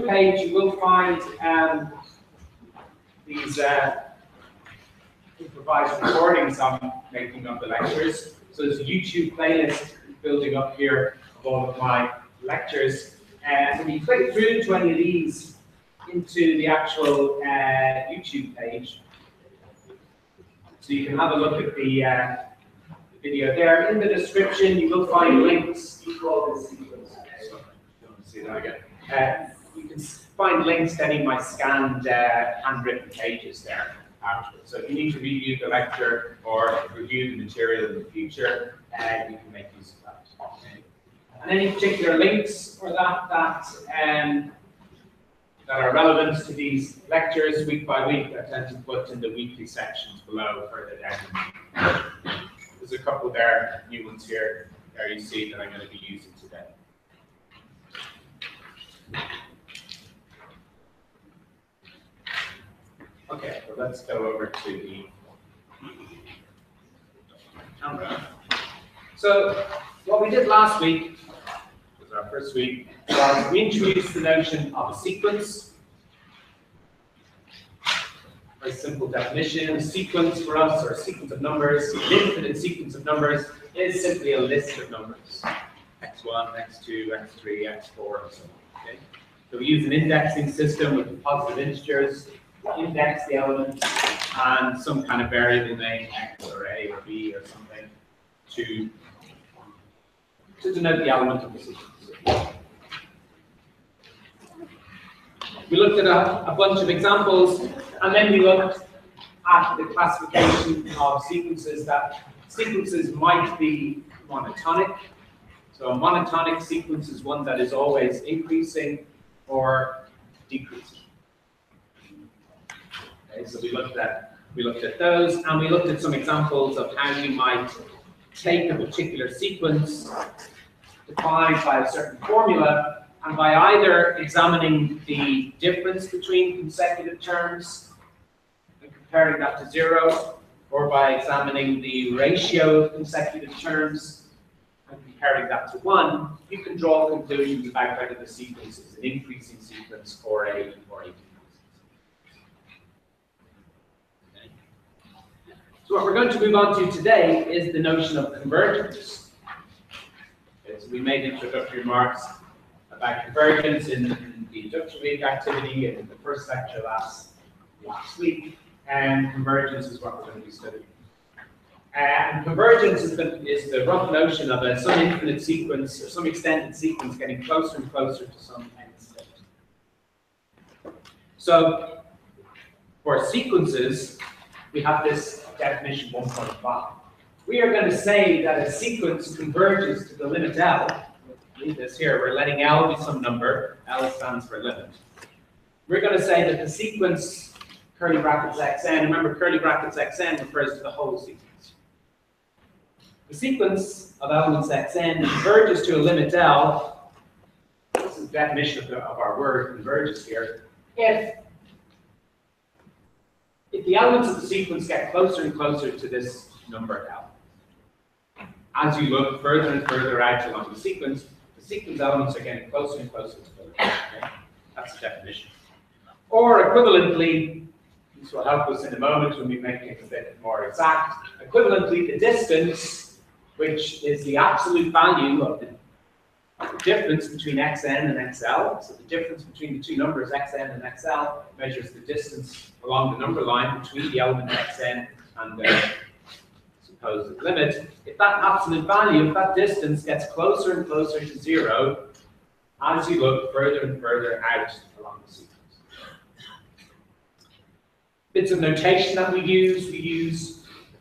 YouTube page, you will find these improvised recordings I'm making of the lectures. So there's a YouTube playlist building up here of all of my lectures. And when you click through to any of these into the actual YouTube page, so you can have a look at the video there. In the description, you will find links. You call this sequence. See that again. You can find links to any of my scanned handwritten pages there afterwards. So if you need to review the lecture or review the material in the future, you can make use of that. Okay. And any particular links or that are relevant to these lectures week by week, I tend to put in the weekly sections below further down. There's a couple there, new ones here, there you see that I'm going to be using today. Okay, so let's go over to the camera. So what we did last week, was our first week, was we introduced the notion of a sequence. Very simple definition. A sequence for us, or a sequence of numbers, an infinite sequence of numbers, is simply a list of numbers. x1, x2, x3, x4, and so on. Okay? So we use an indexing system with positive integers, index the elements, and some kind of variable name, x or a or b or something, to denote the element of the sequence. We looked at a bunch of examples, and then we looked at the classification of sequences, that sequences might be monotonic. So a monotonic sequence is one that is always increasing or decreasing. Okay, so we looked at those, and we looked at some examples of how you might take a particular sequence defined by a certain formula, and by either examining the difference between consecutive terms and comparing that to 0, or by examining the ratio of consecutive terms and comparing that to 1, you can draw conclusions about whether the sequence is an increasing sequence or a decreasing sequence. Okay. So what we're going to move on to today is the notion of convergence. Okay, so we made introductory remarks about convergence in the induction week activity and in the first lecture last week, and convergence is what we're going to be studying. And convergence is the rough notion of some infinite sequence or some extended sequence getting closer and closer to some end state. So for sequences, we have this definition 1.5. We are going to say that a sequence converges to the limit L. Leave this here. We're letting L be some number. L stands for limit. We're going to say that the sequence curly brackets xn, remember curly brackets xn refers to the whole sequence. The sequence of elements xn converges to a limit L. This is the definition of our word converges here. If the elements of the sequence get closer and closer to this number L. As you look further and further out along the sequence elements are getting closer and closer to the limit. Okay? That's the definition. Or equivalently, this will help us in a moment when we make it a bit more exact. Equivalently, the distance, which is the absolute value of the difference between xn and xl, so the difference between the two numbers xn and xl measures the distance along the number line between the element xn and the supposed limit. If that absolute value, if that distance gets closer and closer to 0 as you look further and further out along the sequence. Bits of notation that we use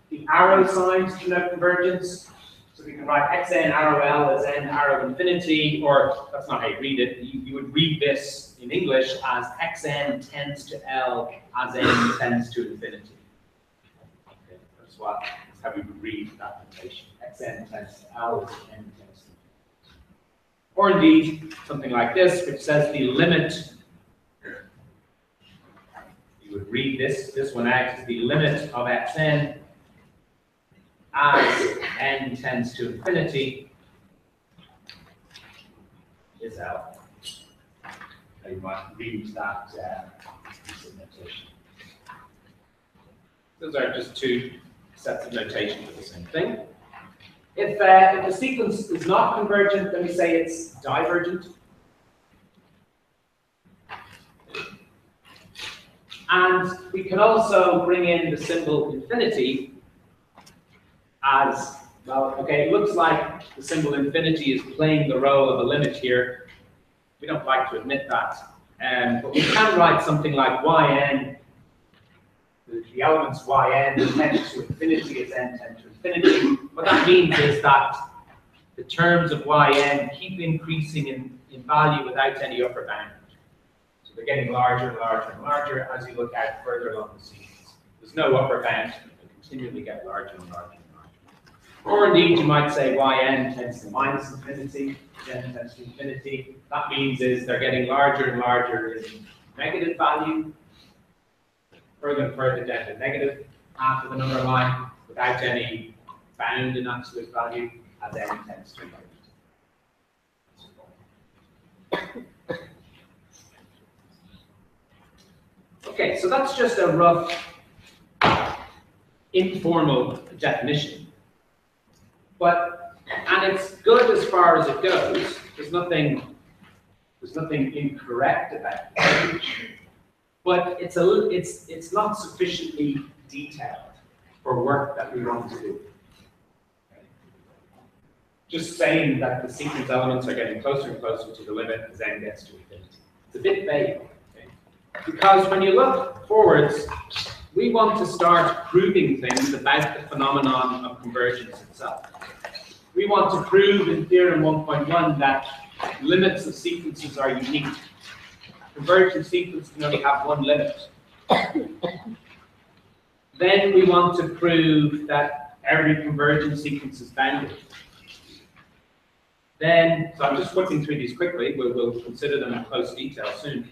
the arrow sign to denote convergence. So we can write xn arrow L as n arrow infinity, or that's not how you read it. You would read this in English as xn tends to L as n tends to infinity. Okay, that's how we would read that notation. Xn tends to L as n tends to infinity. Or indeed, something like this, which says the limit. You would read this one out as the limit of xn as n tends to infinity is L. you might read that piece of notation. Those are just two sets of notation for the same thing. If the sequence is not convergent, then we say it's divergent. And we can also bring in the symbol infinity as, well, okay, it looks like the symbol infinity is playing the role of a limit here. We don't like to admit that. But we can write something like yn, the elements yn tend to infinity as n tend to infinity. What that means is that the terms of yn keep increasing in value without any upper bound. So they're getting larger and larger and larger as you look out further along the sequence. There's no upper bound, they continually get larger and larger and larger. Or indeed, you might say yn tends to minus infinity, n tends to infinity. That means is they're getting larger and larger in negative value, further and further down to negative half of the number line, without any bound in absolute value, as n tends to infinity. Okay, so that's just a rough, informal definition. And it's good as far as it goes. There's nothing incorrect about it. But it's not sufficiently detailed for work that we want to do. Just saying that the sequence elements are getting closer and closer to the limit as n gets to infinity. It's a bit vague. Okay? Because when you look forwards, we want to start proving things about the phenomenon of convergence itself. We want to prove in theorem 1.1 that limits of sequences are unique. Convergent sequence can only have one limit. Then we want to prove that every convergent sequence is bounded. Then, so I'm just working through these quickly, we'll consider them in close detail soon.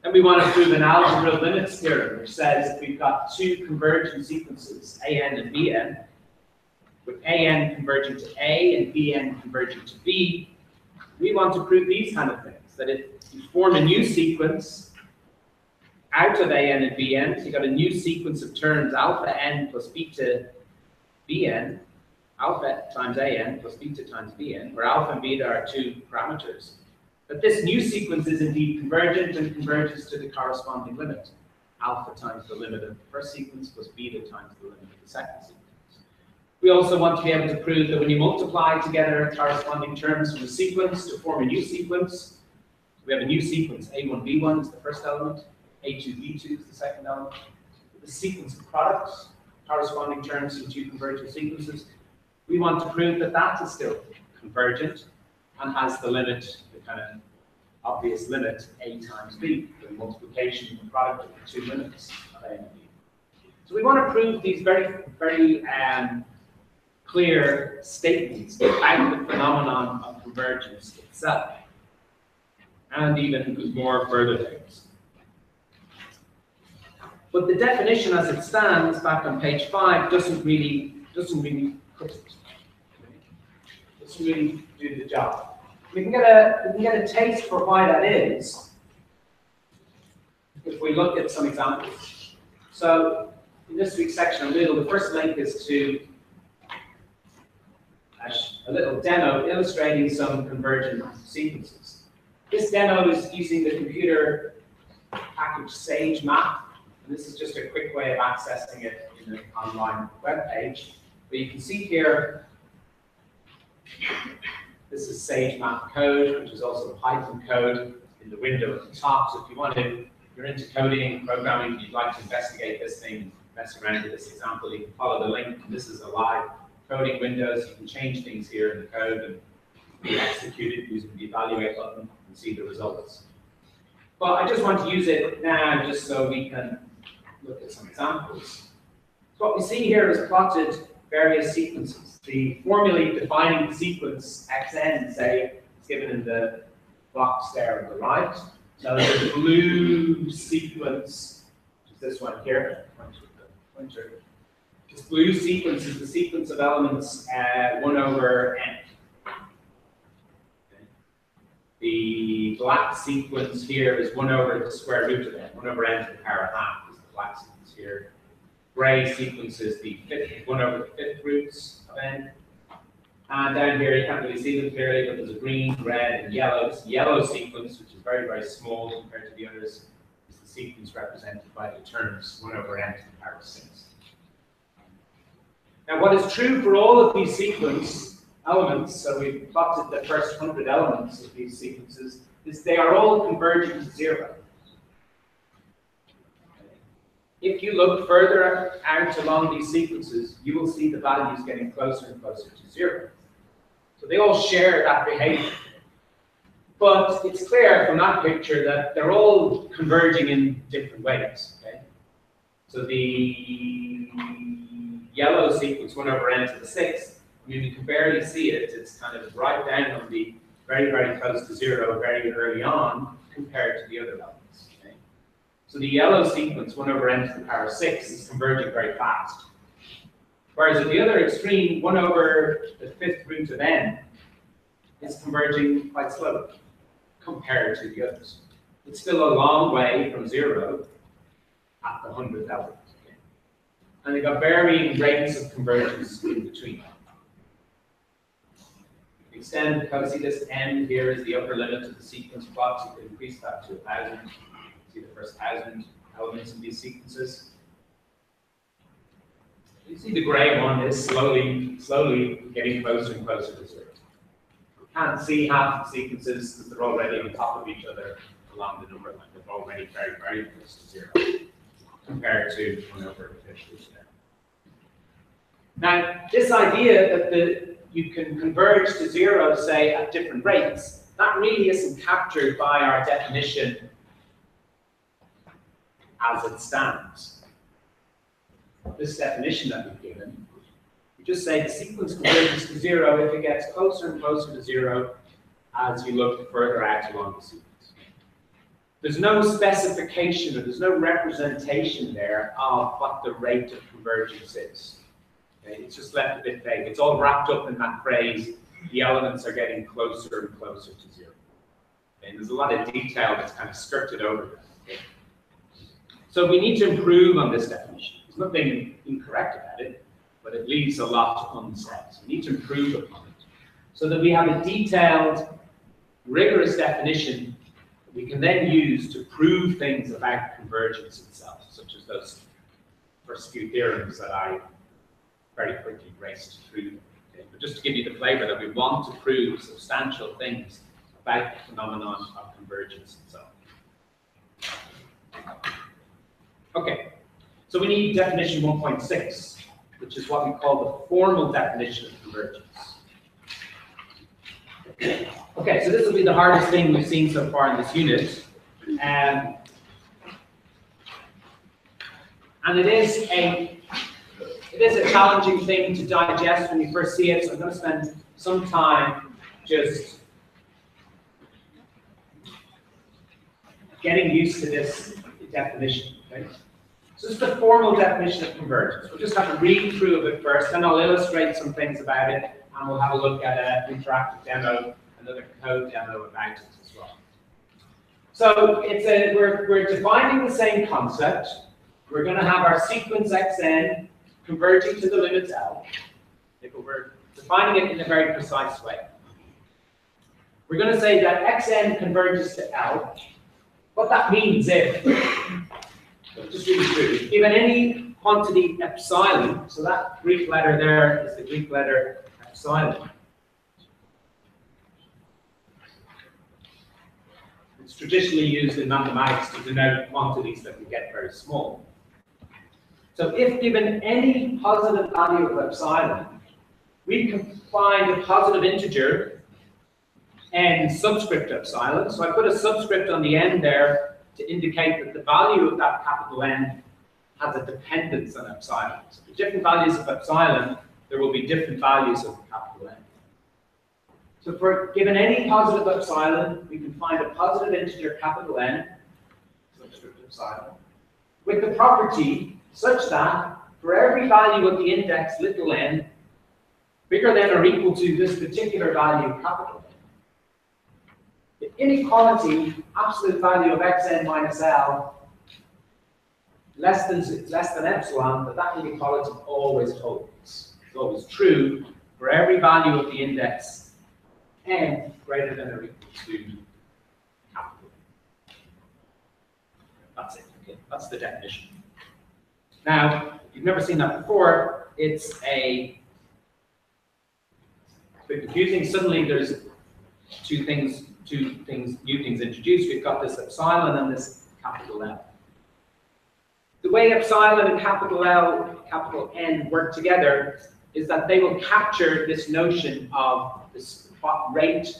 Then we want to prove an algebra of limits theorem, which says if we've got two convergent sequences, an and bn, with an converging to a and bn converging to b, we want to prove these kind of things, that if you form a new sequence out of an and bn, so you've got a new sequence of terms alpha n plus beta bn, alpha times an plus beta times bn, where alpha and beta are two parameters. But this new sequence is indeed convergent and converges to the corresponding limit, alpha times the limit of the first sequence plus beta times the limit of the second sequence. We also want to be able to prove that when you multiply together corresponding terms from a sequence to form a new sequence, we have a new sequence, a1, b1 is the first element, a2, b2 is the second element. The sequence of products, corresponding terms from two convergent sequences, we want to prove that that is still convergent and has the limit, the kind of obvious limit, a times b, the multiplication of the product of the two limits of a and b. So we want to prove these very, very clear statements about the phenomenon of convergence itself, and even more further things. But the definition as it stands back on page 5 doesn't really cut it. Doesn't really do the job. We can get a taste for why that is if we look at some examples. So in this week's section on Moodle, the first link is to a little demo illustrating some convergent sequences. This demo is using the computer package Sage Map. And this is just a quick way of accessing it in an online web page. But you can see here, this is Sage Map code, which is also Python code in the window at the top. So if you want to, you're into coding and programming, you'd like to investigate this thing, mess around with this example, you can follow the link. And this is a live coding window, so you can change things here in the code and be executed using the evaluate button and see the results. But I just want to use it now just so we can look at some examples. So what we see here is plotted various sequences. The formulae defining the sequence xn, say, is given in the box there on the right. So the blue sequence, which is this one here, pointer. This blue sequence is the sequence of elements 1 over n. Okay. The black sequence here is 1 over the square root of n. 1 over n to the power half is the black sequence here. Gray sequence is the 1 over the 5th roots of n. And down here, you can't really see them clearly, but there's a green, red, and yellow. This yellow sequence, which is very, very small compared to the others, is the sequence represented by the terms 1 over n to the power 6. Now, what is true for all of these sequence elements, so we've plotted the first 100 elements of these sequences, is they are all converging to 0. If you look further out along these sequences, you will see the values getting closer and closer to 0. So they all share that behavior. But it's clear from that picture that they're all converging in different ways. Okay? So the yellow sequence, 1 over n to the 6th, I mean, we can barely see it. It's kind of right down on the very, very close to 0 very early on compared to the other elements. Okay? So the yellow sequence, 1 over n to the power 6, is converging very fast. Whereas at the other extreme, 1 over the 5th root of n is converging quite slowly compared to the others. It's still a long way from 0 at the 100th element. Okay? And they've got varying rates of convergence in between. Extend, because see this n here is the upper limit of the sequence plot, so you can increase that to 1,000. See the first 1,000 elements in these sequences. You see the gray one is slowly getting closer and closer to 0. You can't see half the sequences because they're already on top of each other along the number line. They're already very, very close to 0 compared to 1 over the 5th there. Now, this idea that you can converge to 0, say, at different rates, that really isn't captured by our definition as it stands. This definition that we've given, we just say the sequence converges to 0 if it gets closer and closer to 0 as you look further out along the sequence. There's no specification or there's no representation there of what the rate of convergence is. Okay? It's just left a bit vague. It's all wrapped up in that phrase, the elements are getting closer and closer to 0. Okay? And there's a lot of detail that's kind of scripted over that. Okay? So we need to improve on this definition. There's nothing incorrect about it, but it leaves a lot unsaid. So we need to improve upon it so that we have a detailed, rigorous definition that we can then use to prove things about convergence itself, such as those first few theorems that I very quickly raced through. Okay? But just to give you the flavor that we want to prove substantial things about the phenomenon of convergence itself. Okay. So we need definition 1.6, which is what we call the formal definition of convergence. Okay, so this will be the hardest thing we've seen so far in this unit. And it is a challenging thing to digest when you first see it, so I'm going to spend some time just getting used to this definition. Okay? So this is the formal definition of convergence. We'll just have to read through of it first, then I'll illustrate some things about it, and we'll have a look at an interactive demo, another code demo about it as well. So we're defining the same concept. We're going to have our sequence xn converging to the limit L. We're defining it in a very precise way. We're going to say that xn converges to L. What that means if just really true. Given any quantity epsilon, so that Greek letter there is the Greek letter epsilon. It's traditionally used in mathematics to denote quantities that can get very small. So if given any positive value of epsilon, we can find a positive integer n subscript epsilon. So I put a subscript on the end there to indicate that the value of that capital N has a dependence on epsilon. So for different values of epsilon, there will be different values of capital N. So for given any positive epsilon, we can find a positive integer capital N, subscript epsilon, with the property such that for every value of the index little n, bigger than or equal to this particular value capital N, inequality, absolute value of xn minus L, less than epsilon, that inequality always holds. It's always true for every value of the index n greater than or equal to capital. That's it. Okay, that's the definition. Now, if you've never seen that before, it's a bit confusing. Suddenly, there's new things introduced. We've got this epsilon and this capital L. The way epsilon and capital L, capital N work together is that they will capture this notion of this rate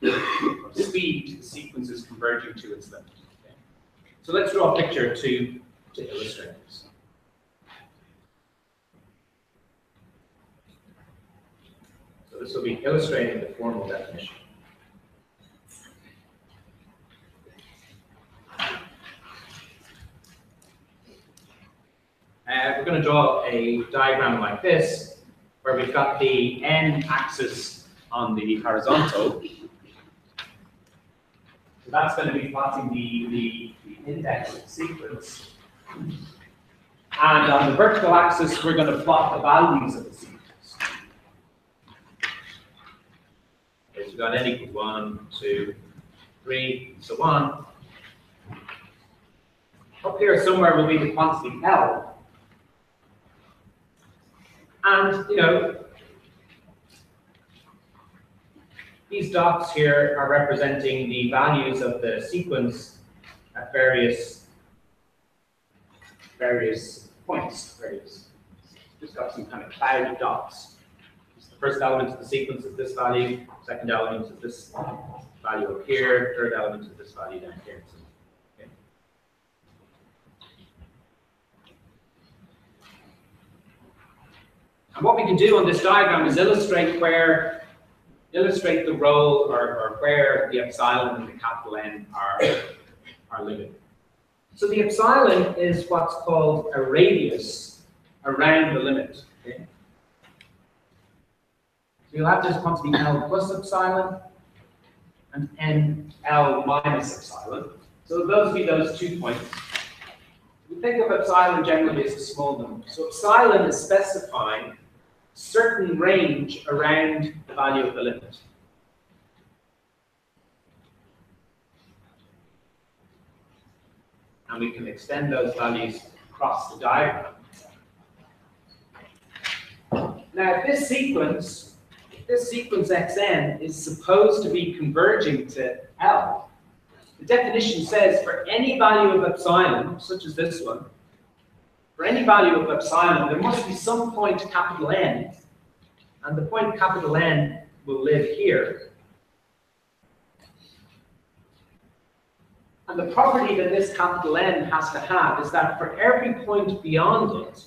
or speed the sequence is converging to its limit. Okay. So let's draw a picture to illustrate this. So this will be illustrating the formal definition. We're going to draw a diagram like this, where we've got the n-axis on the horizontal. So that's going to be plotting the index of the sequence. And on the vertical axis, we're going to plot the values of the sequence. Okay, so we've got n equals 1, 2, 3, and so on. Up here somewhere will be the quantity L. And, you know, these dots here are representing the values of the sequence at various points. Just got some kind of cloud dots. The first element of the sequence is this value, second element is this value up here, third element is this value down here. Okay. And what we can do on this diagram is illustrate the role or where the epsilon and the capital N are living. So the epsilon is what's called a radius around the limit. Okay? So you'll have this quantity L plus epsilon and NL minus epsilon. So those will be those 2 points. We think of epsilon generally as a small number. So epsilon is specifying certain range around the value of the limit. And we can extend those values across the diagram. Now, if this sequence xn is supposed to be converging to L, the definition says for any value of epsilon, such as this one, for any value of epsilon, there must be some point capital N, and the point capital N will live here. And the property that this capital N has to have is that for every point beyond it,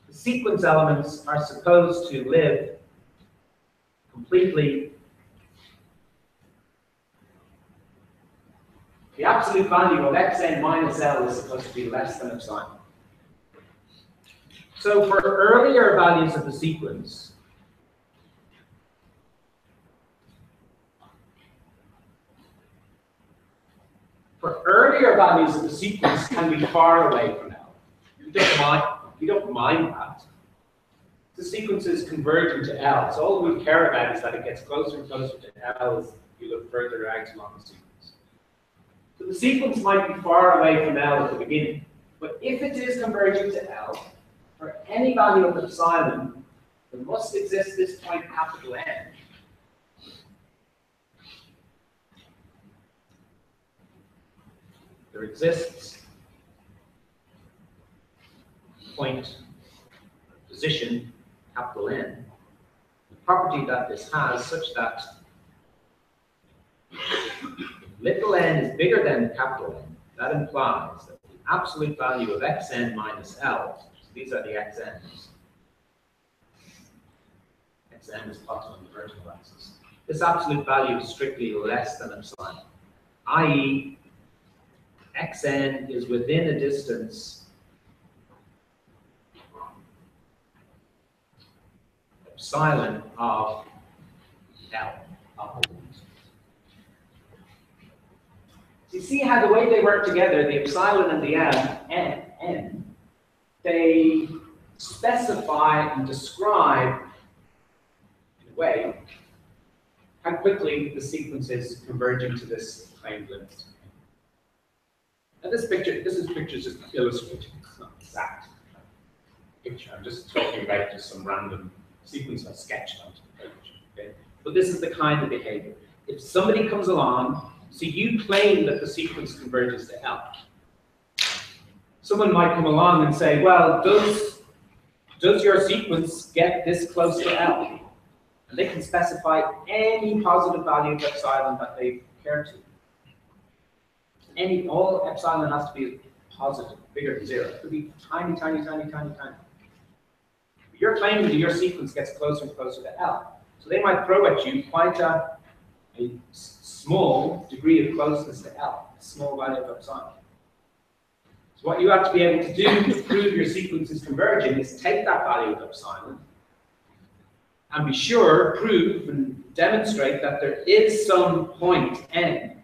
the sequence elements are supposed to live completely. The absolute value of xn minus L is supposed to be less than epsilon. So for earlier values of the sequence, can be far away from L. You don't mind that. The sequence is converging to L, so all we care about is that it gets closer and closer to L as you look further out along the sequence. So the sequence might be far away from L at the beginning, but if it is converging to L, for any value of epsilon, there must exist this point capital N. There exists point position capital N, the property that this has such that little n is bigger than capital N. That implies that the absolute value of xn minus L, so these are the xn's, xn is plotted on the vertical axis. This absolute value is strictly less than epsilon, i.e. xn is within a distance epsilon of L. So you see how the way they work together, the epsilon and the n, they specify and describe, in a way, how quickly the sequence is converging to this claimed limit. Now this is pictures just illustrating, it's not exact picture. I'm just talking about just some random sequence I sketched onto the page. Okay? But this is the kind of behavior. If somebody comes along, so you claim that the sequence converges to L. Someone might come along and say, well, does your sequence get this close to L? And they can specify any positive value of epsilon that they care to. All epsilon has to be positive, bigger than 0. It could be tiny, tiny, tiny, tiny, tiny. You're claiming that your sequence gets closer and closer to L. So they might throw at you quite a small degree of closeness to L, a small value of epsilon. So what you have to be able to do to prove your sequence is converging is take that value of epsilon and be sure, prove, and demonstrate that there is some point n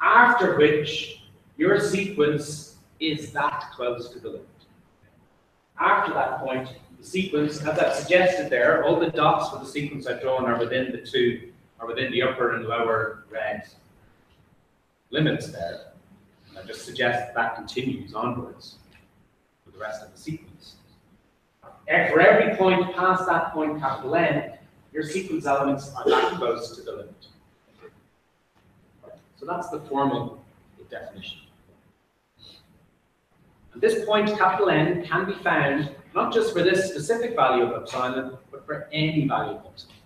after which your sequence is that close to the limit. After that point, the sequence, as I've suggested there, all the dots for the sequence I've drawn are within the upper and lower red limits there. And I just suggest that continues onwards for the rest of the sequence. And for every point past that point, capital N, your sequence elements are that close to the limit. So that's the formal definition. And this point, capital N, can be found not just for this specific value of epsilon, but for any value of epsilon.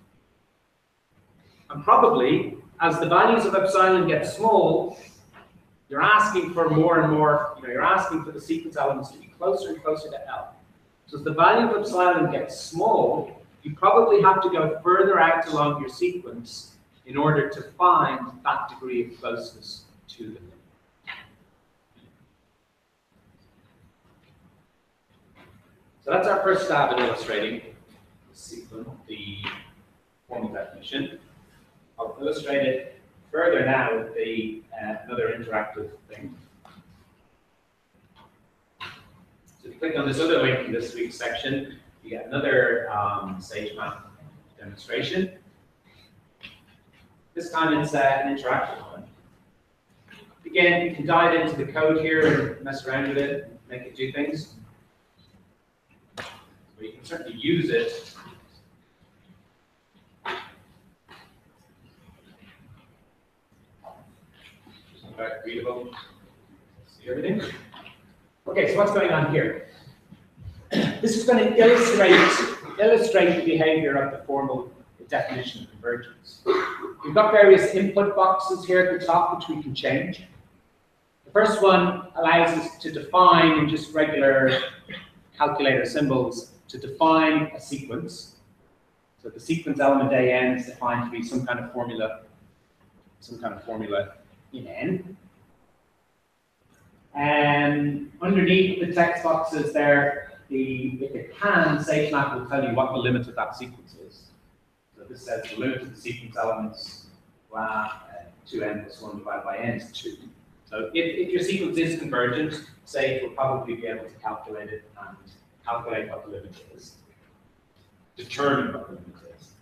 And probably, as the values of epsilon get small, you're asking for more and more, you're asking for the sequence elements to be closer and closer to L. So as the value of epsilon gets small, you probably have to go further out along your sequence in order to find that degree of closeness to the limit. So that's our first stab at illustrating the sequence, the formal definition. I'll illustrate it further now with another interactive thing. So if you click on this other link in this week's section, you get another SageMath demonstration. This time it's an interactive one. Again, you can dive into the code here and mess around with it and make it do things. But you can certainly use it. Readable. See everything? Okay, so what's going on here? This is going to illustrate the behavior of the formal definition of convergence. We've got various input boxes here at the top which we can change. The first one allows us to define in just regular calculator symbols to define a sequence. So the sequence element AN is defined to be some kind of formula in N. And underneath the text boxes there, if it can, SageMath will tell you what the limit of that sequence is. So this says the limit of the sequence elements 2n plus 1 divided by n is 2. So if your sequence is convergent, Sage will probably be able to calculate it and calculate what the limit is, determine what the limit is.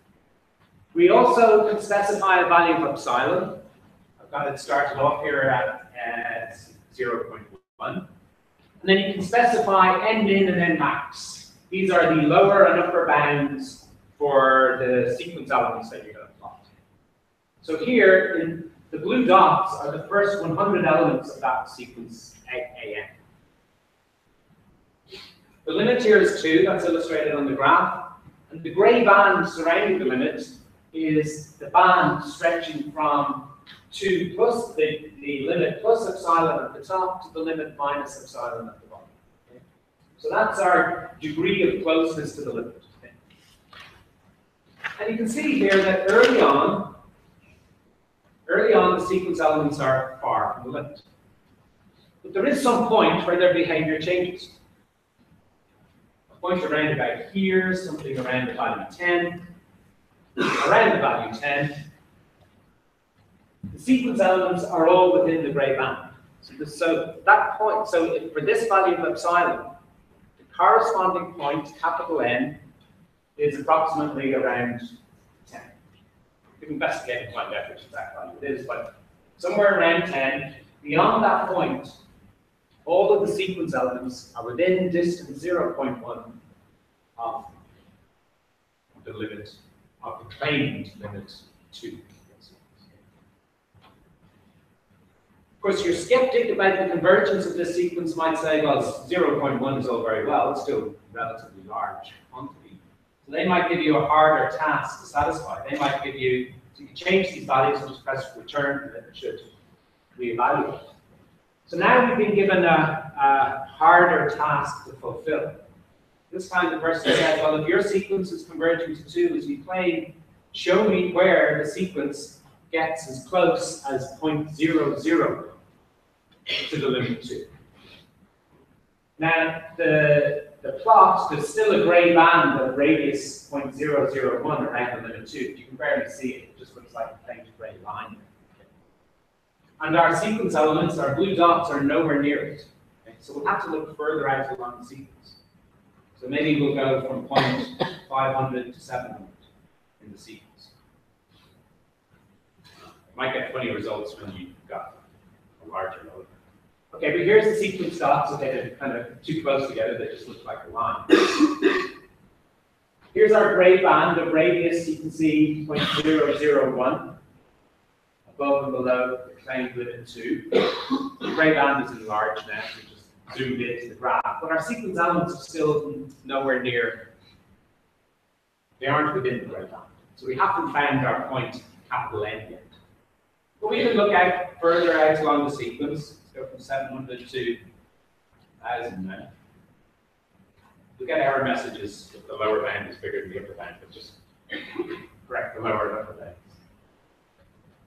We also can specify a value of epsilon. I've got it started off here at 0.1. And then you can specify n min and n max. These are the lower and upper bounds for the sequence elements that you're going to plot. So here, in the blue dots are the first 100 elements of that sequence AN. The limit here is 2, that's illustrated on the graph. And the gray band surrounding the limit is the band stretching from 2 plus the limit plus epsilon at the top to the limit minus epsilon at the bottom. Okay? So that's our degree of closeness to the limit. Okay? And you can see here that early on the sequence elements are far from the limit. But there is some point where their behavior changes. A point around about here, something around the value 10, around the value 10, The sequence elements are all within the grey band. So that point, so for this value of epsilon, the corresponding point, capital N, is approximately around 10. We can investigate and find out which exact value it is, but somewhere around 10. Beyond that point, all of the sequence elements are within distance 0.1 of the limit of the claimed limit 2. Of course, your skeptic about the convergence of this sequence might say, well, 0.1 is all very well, it's still relatively large quantity. So they might give you a harder task to satisfy. They might give you, so you can change these values and just press return, and then it should reevaluate. So now we've been given a harder task to fulfill. This time the person says, well, if your sequence is converging to 2 as you claim, show me where the sequence gets as close as 0.00 to the limit 2. Now, the plot, there's still a grey band of radius 0.001 around the limit 2. You can barely see it. It just looks like a faint grey line. And our sequence elements, our blue dots, are nowhere near it. Okay? So we'll have to look further out along the sequence. So maybe we'll go from 500 to 700 in the sequence. Might get funny results when you've got a larger node. Okay, but here's the sequence dots. Okay, they're kind of too close together, they just look like a line. Here's our grey band of radius, you can see 0.001. Above and below the claimed limit 2. The grey band is enlarged now, so just zoomed into the graph. But our sequence elements are still nowhere near, they aren't within the grey band. So we haven't found our point, capital N, yet. But we can look out further out along the sequence. Let's go from 700 to 1000 now. We'll get error messages if the lower bound is bigger than the upper bound, but just correct the lower and upper bounds.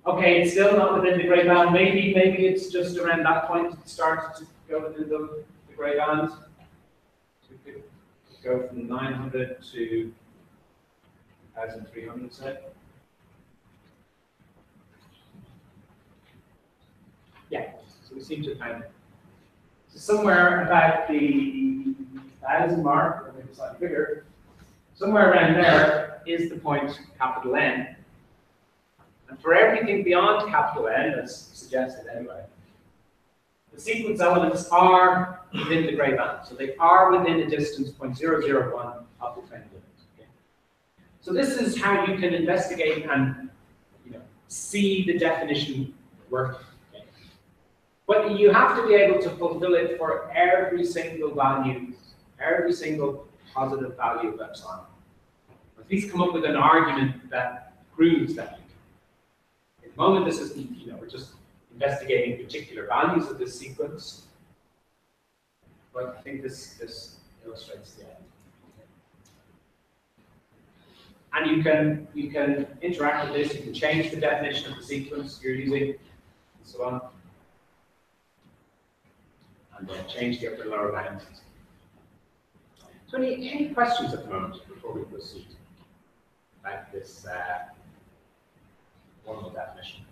Okay, it's still not within the grey band. Maybe it's just around that point it starts to go within the grey band. So we could go from 900 to 1300, say. Yeah, so we seem to have found it. So somewhere about the 1000 mark, or maybe slightly bigger, somewhere around there is the point capital N. And for everything beyond capital N, as suggested anyway, the sequence elements are within the grey band. So they are within a distance 0.001 of the claimed limit. Okay? So this is how you can investigate and see the definition working. Okay? But you have to be able to fulfill it for every single value, every single positive value of epsilon. At least come up with an argument that proves that. At the moment, this is, we're just investigating particular values of this sequence. But I think this illustrates the end. And you can interact with this. You can change the definition of the sequence you're using, and so on, and then change the upper and lower bounds. So, any questions at the moment before we proceed about this formal definition?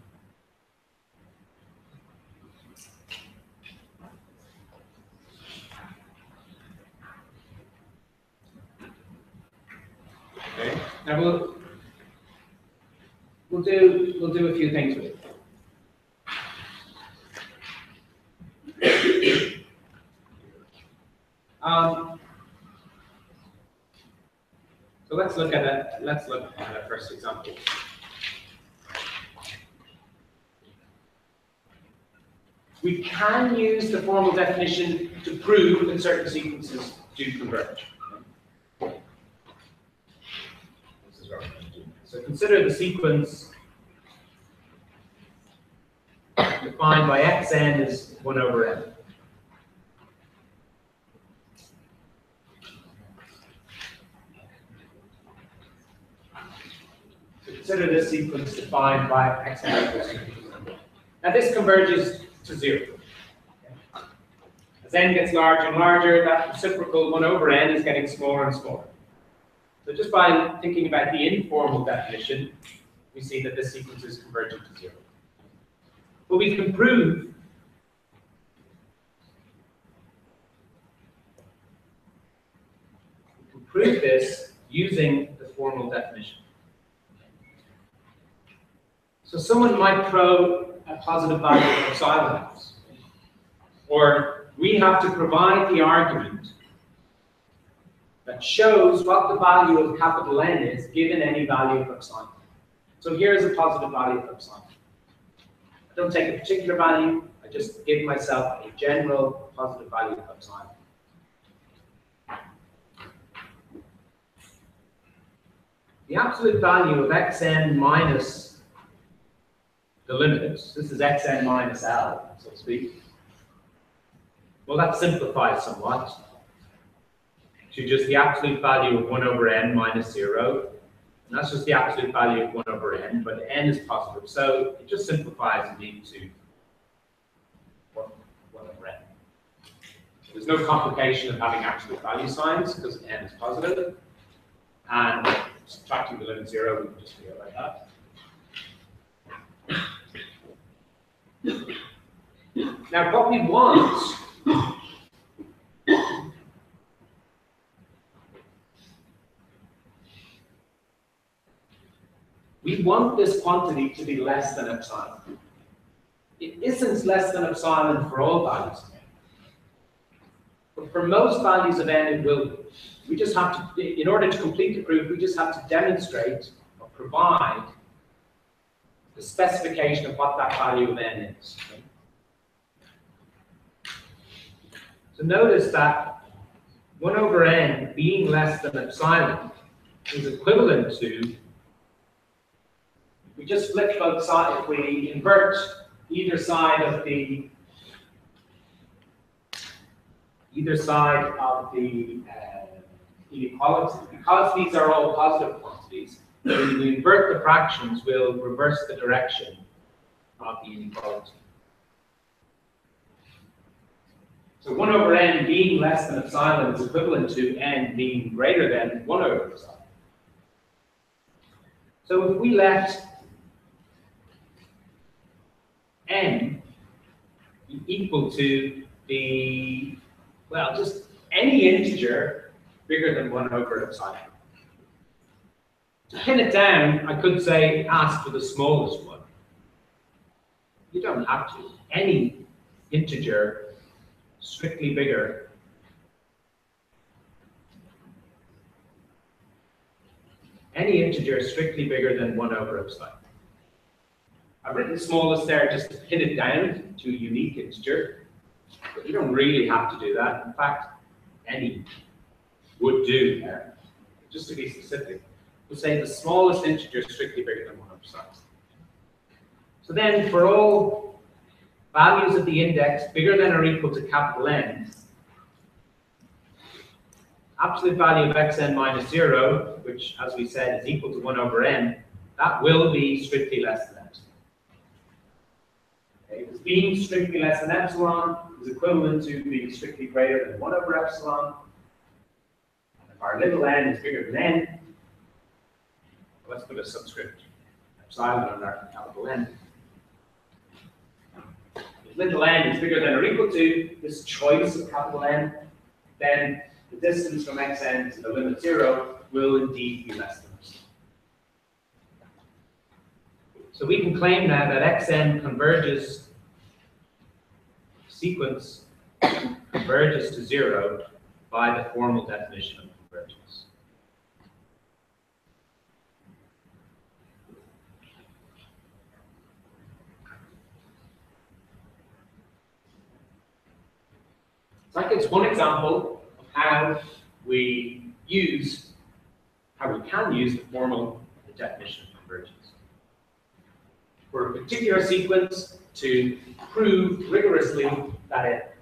Okay. Now we'll do a few things with it. So let's look at a first example. We can use the formal definition to prove that certain sequences do converge. This is what we're going to do. So consider the sequence defined by xn as 1 over n. So consider this sequence defined by xn equals 2. Now this converges to 0. As n gets larger and larger, that reciprocal 1 over n is getting smaller and smaller. So just by thinking about the informal definition, we see that this sequence is convergent to 0. But we can prove this using the formal definition. So someone might throw a positive value of epsilon at us, or we have to provide the argument that shows what the value of capital N is given any value of epsilon. So here's a positive value of epsilon. I don't take a particular value, I just give myself a general positive value of epsilon. The absolute value of xn minus the limits, this is xn minus L, so to speak. Well, that simplifies somewhat to just the absolute value of 1 over n minus 0. And that's just the absolute value of 1 over n, but n is positive. So it just simplifies indeed to 1 over n. There's no complication of having absolute value signs because n is positive. And subtracting the limit 0, we can just do it like that. Now, what we want this quantity to be less than epsilon. It isn't less than epsilon for all values of n. But for most values of n, it will be. We just have to, in order to complete the proof, we just have to demonstrate or provide the specification of what that value of n is. Okay? So notice that 1 over n being less than epsilon is equivalent to, we just flip both sides, if we invert either side of the inequality, because these are all positive quantities, when we invert the fractions, we'll reverse the direction of the inequality. So 1 over n being less than epsilon is equivalent to n being greater than 1 over epsilon. So if we let n be equal to the, well, just any integer bigger than 1 over epsilon. To pin it down, I could say ask for the smallest one. You don't have to. Any integer strictly bigger than 1 over epsilon. I've written the smallest there just to pin it down to a unique integer, but you don't really have to do that. In fact, any would do there. Just to be specific, we'll say the smallest integer is strictly bigger than 1 epsilon. So then for all values of the index bigger than or equal to capital N, absolute value of xn minus 0, which as we said is equal to 1 over n, that will be strictly less than epsilon. Okay, because being strictly less than epsilon is equivalent to being strictly greater than 1 over epsilon. And if our little n is bigger than n, let's put a subscript epsilon on our capital N. If little n is bigger than or equal to this choice of capital N, then the distance from xn to the limit 0 will indeed be less than epsilon. So we can claim now that xn converges, sequence converges to 0 by the formal definition of convergence. So that gives one example of how we can use the formal definition of convergence for a particular sequence to prove rigorously that it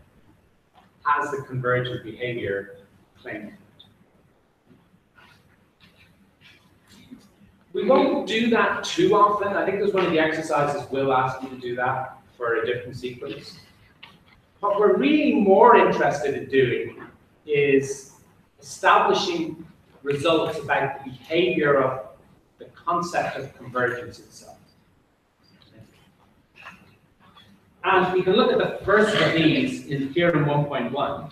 has the convergent behavior claimed. We won't do that too often. I think there's one of the exercises will ask you to do that for a different sequence. What we're really more interested in doing is establishing results about the behavior of the concept of convergence itself. And we can look at the first of these in theorem 1.1.